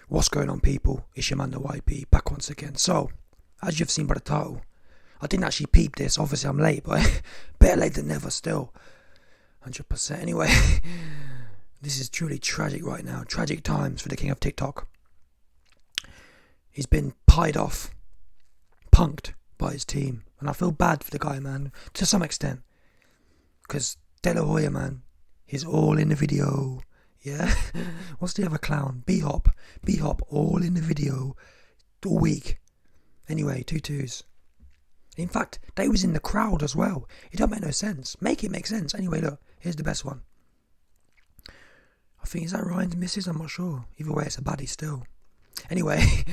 What's going on, people? It's your man the YP back once again. So, as you've seen by the title, I didn't actually peep this. Obviously I'm late, but better late than never still. 100%. Anyway, this is truly tragic right now. Tragic times for the king of TikTok. He's been pied off, punked by his team. And I feel bad for the guy, man, to some extent. Because De La Hoya, man, he's all in the video. Yeah? What's the other clown? B-Hop, all in the video all week. Anyway, 2-2s. In fact, they was in the crowd as well. It don't make no sense. Make it make sense. Anyway, look, here's the best one. I think, is that Ryan's missus? I'm not sure. Either way, it's a baddie still. Anyway,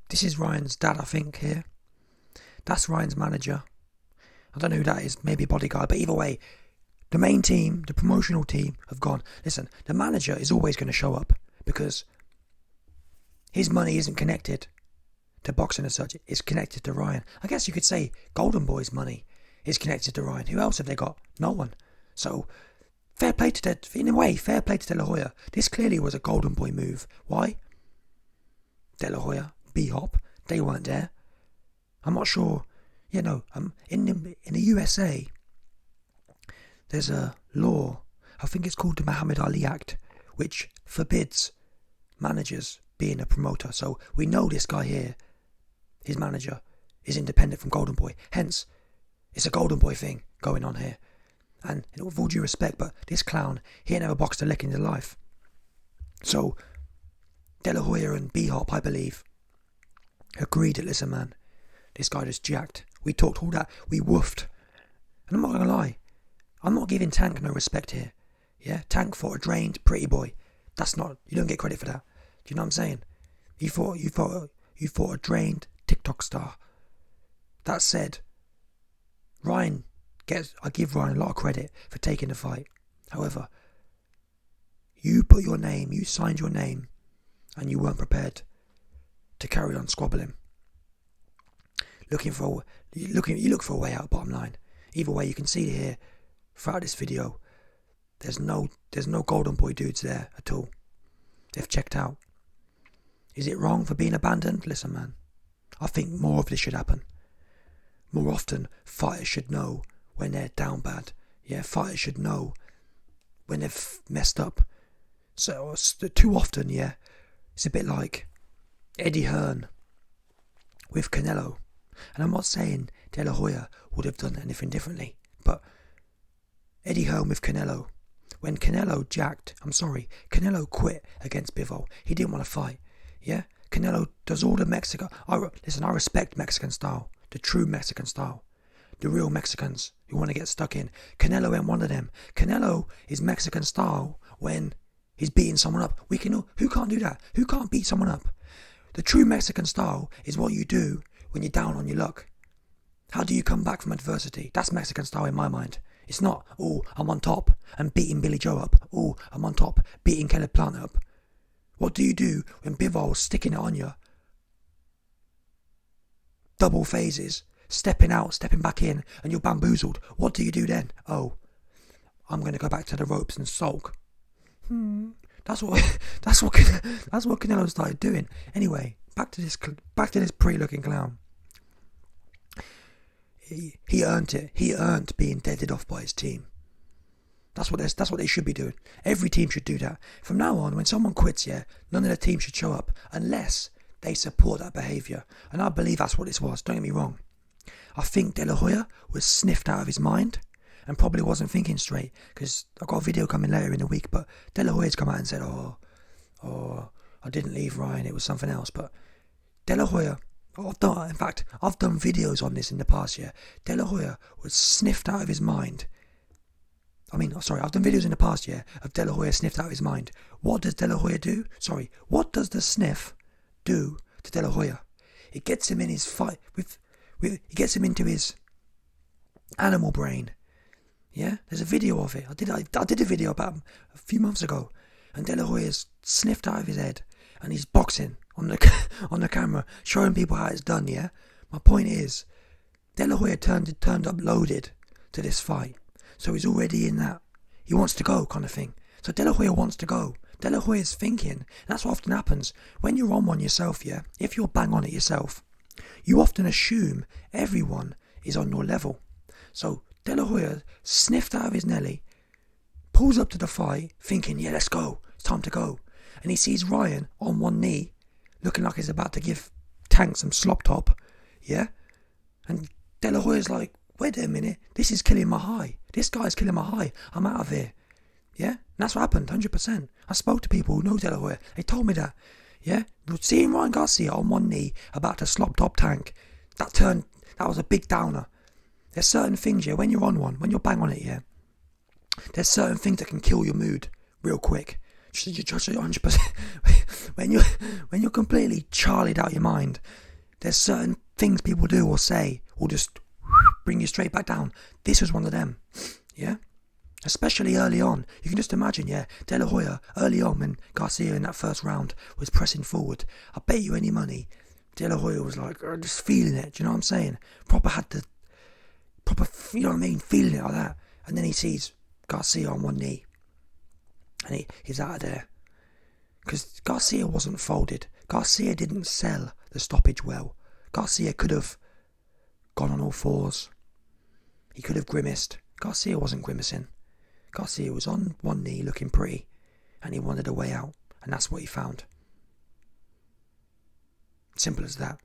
this is Ryan's dad, I think, here. That's Ryan's manager. I don't know who that is. Maybe a bodyguard. But either way, the main team, the promotional team, have gone. Listen, the manager is always going to show up because his money isn't connected to boxing as such. It's connected to Ryan. I guess you could say Golden Boy's money is connected to Ryan. Who else have they got? No one. So, fair play to in a way, fair play to De La Hoya. This clearly was a Golden Boy move. Why? De La Hoya, B-Hop, they weren't there. I'm not sure. In the USA, there's a law, I think it's called the Muhammad Ali Act, which forbids managers being a promoter. So we know this guy here, his manager, is independent from Golden Boy. Hence, it's a Golden Boy thing going on here. And with all due respect, but this clown, he ain't never boxed a lick in his life. So, De La Hoya and B-Hop, I believe, agreed that, listen, man, this guy just jacked. We talked all that, we woofed. And I'm not going to lie, I'm not giving Tank no respect here. Yeah, Tank fought a drained pretty boy. That's not, you don't get credit for that. Do you know what I'm saying? You fought a drained TikTok star. That said, I give Ryan a lot of credit for taking the fight. However, you put your name, you signed your name, and you weren't prepared to carry on squabbling. You look for a way out, bottom line. Either way, you can see here throughout this video, there's no Golden Boy dudes there at all. They've checked out. Is it wrong for being abandoned? Listen, man, I think more of this should happen. More often, fighters should know when they're down bad. Yeah, fighters should know when they've messed up. So, too often, yeah, it's a bit like Eddie Hearn with Canelo. And I'm not saying De La Hoya would have done anything differently, but Eddie Hearn with Canelo. When Canelo Canelo quit against Bivol. He didn't want to fight. Yeah? Canelo does all the Mexico. I respect Mexican style. The true Mexican style. The real Mexicans who want to get stuck in. Canelo ain't one of them. Canelo is Mexican style when he's beating someone up. Who can't do that? Who can't beat someone up? The true Mexican style is what you do when you're down on your luck. How do you come back from adversity? That's Mexican style in my mind. It's not, oh, I'm on top and beating Billy Joe up. Oh, I'm on top beating Caleb Plant up. What do you do when Bivol's sticking it on you? Double phases, stepping out, stepping back in, and you're bamboozled. What do you do then? Oh, I'm going to go back to the ropes and sulk. That's what Canelo started doing. Anyway, back to this pretty looking clown. He earned it. He earned being deaded off by his team. That's what they should be doing. Every team should do that. From now on, when someone quits, yeah, none of the team should show up unless they support that behaviour. And I believe that's what this was. Don't get me wrong. I think De La Hoya was sniffed out of his mind and probably wasn't thinking straight, because I've got a video coming later in the week, but De La Hoya's come out and said, oh, I didn't leave Ryan, it was something else. But De La Hoya, I've done videos on this in the past year. De La Hoya was sniffed out of his mind. I've done videos in the past year of De La Hoya sniffed out of his mind. What does De La Hoya do? What does the sniff do to De La Hoya? It gets him in his fight it gets him into his animal brain. Yeah, there's a video of it. I did a video about him a few months ago, and De La Hoya's sniffed out of his head, and he's boxing on the camera, showing people how it's done. Yeah, my point is, De La Hoya turned up loaded to this fight, so he's already in that he wants to go kind of thing. So De La Hoya wants to go. De La Hoya's thinking. That's what often happens. When you're on one yourself, yeah, if you're bang on it yourself, you often assume everyone is on your level. So De La Hoya sniffed out of his Nelly, pulls up to the fight, thinking, yeah, let's go, it's time to go. And he sees Ryan on one knee, looking like he's about to give Tank some slop top, yeah? And De La Hoya's like, wait a minute, this is killing my high. This guy's killing my high. I'm out of here. Yeah? And that's what happened, 100%. I spoke to people who know De La Hoya. They told me that. Yeah? Seeing Ryan Garcia on one knee about to slop top Tank, that was a big downer. There's certain things, yeah, when you're on one, when you're bang on it, yeah, there's certain things that can kill your mood real quick. Just 100%. when you're completely charlied out your mind, there's certain things people do or say will just bring you straight back down. This was one of them, yeah? Especially early on. You can just imagine, yeah, De La Hoya, early on when Garcia in that first round was pressing forward, I bet you any money, De La Hoya was like, just feeling it, do you know what I'm saying? Proper, you know what I mean, feeling it like that. And then he sees Garcia on one knee, and he's out of there. Because Garcia wasn't folded. Garcia didn't sell the stoppage well. Garcia could have gone on all fours. He could have grimaced. Garcia wasn't grimacing. Garcia was on one knee looking pretty, and he wanted a way out, and that's what he found. Simple as that.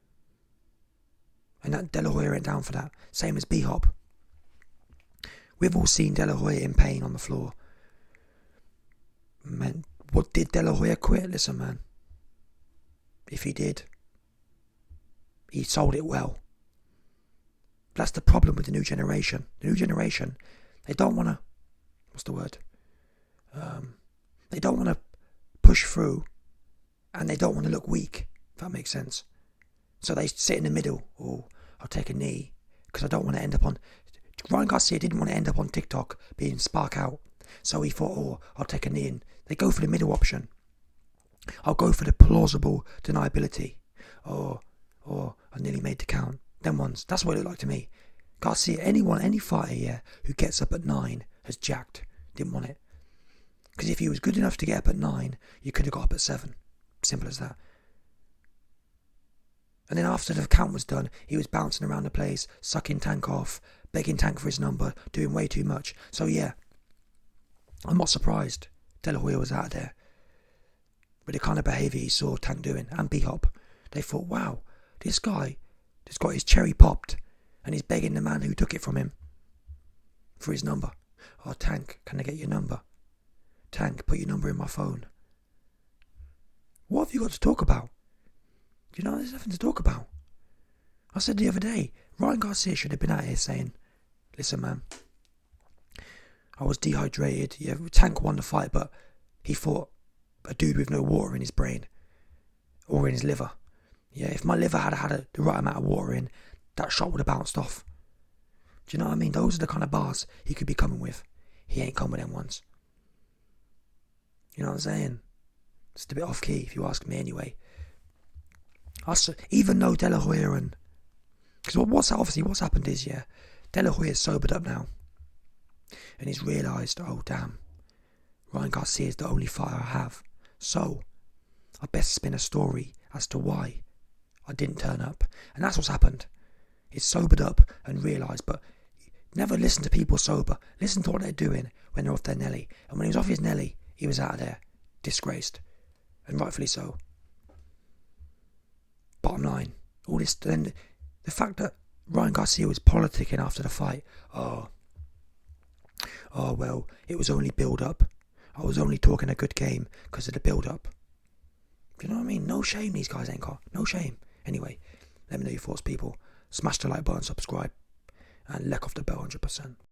And that De La Hoya went down for that. Same as B-Hop. We've all seen De La Hoya in pain on the floor. Man, what did De La Hoya quit? Listen, man. If he did, he sold it well. That's the problem with the new generation. The new generation, they don't want to, they don't want to push through, and they don't want to look weak, if that makes sense. So they sit in the middle. Oh, I'll take a knee, because I don't want to end up on... Ryan Garcia didn't want to end up on TikTok being spark out. So he thought, oh, I'll take a knee, and they go for the middle option. I'll go for the plausible deniability. Oh, I nearly made the count. Them ones. That's what it looked like to me. Garcia, any fighter, yeah, who gets up at 9 has jacked. Didn't want it. Because if he was good enough to get up at 9, you could have got up at 7. Simple as that. And then after the count was done, he was bouncing around the place, sucking Tank off, begging Tank for his number, doing way too much. So yeah, I'm not surprised De La Hoya was out of there. With the kind of behaviour he saw Tank doing, and B-Hop, they thought, wow, this guy just got his cherry popped, and he's begging the man who took it from him for his number. Oh, Tank, can I get your number? Tank, put your number in my phone. What have you got to talk about? You know, there's nothing to talk about. I said the other day, Ryan Garcia should have been out here saying, listen, man, I was dehydrated. Yeah, Tank won the fight, but he fought a dude with no water in his brain or in his liver. Yeah, if my liver had the right amount of water in, that shot would have bounced off. Do you know what I mean? Those are the kind of bars he could be coming with. He ain't come with them ones. You know what I'm saying? It's a bit off key if you ask me anyway. Even though De La Hoya and... Because what's happened is, yeah, De La Hoya's sobered up now. And he's realised, oh damn, Ryan Garcia is the only fighter I have. So, I best spin a story as to why I didn't turn up. And that's what's happened. He's sobered up and realised, but never listen to people sober. Listen to what they're doing when they're off their Nelly. And when he was off his Nelly, he was out of there, disgraced. And rightfully so. Bottom line, all this, then the fact that Ryan Garcia was politicking after the fight, oh well, it was only build up. I was only talking a good game because of the build up. Do you know what I mean? No shame these guys ain't got. No shame. Anyway, let me know your thoughts, people. Smash the like button, subscribe, and let off the bell 100%.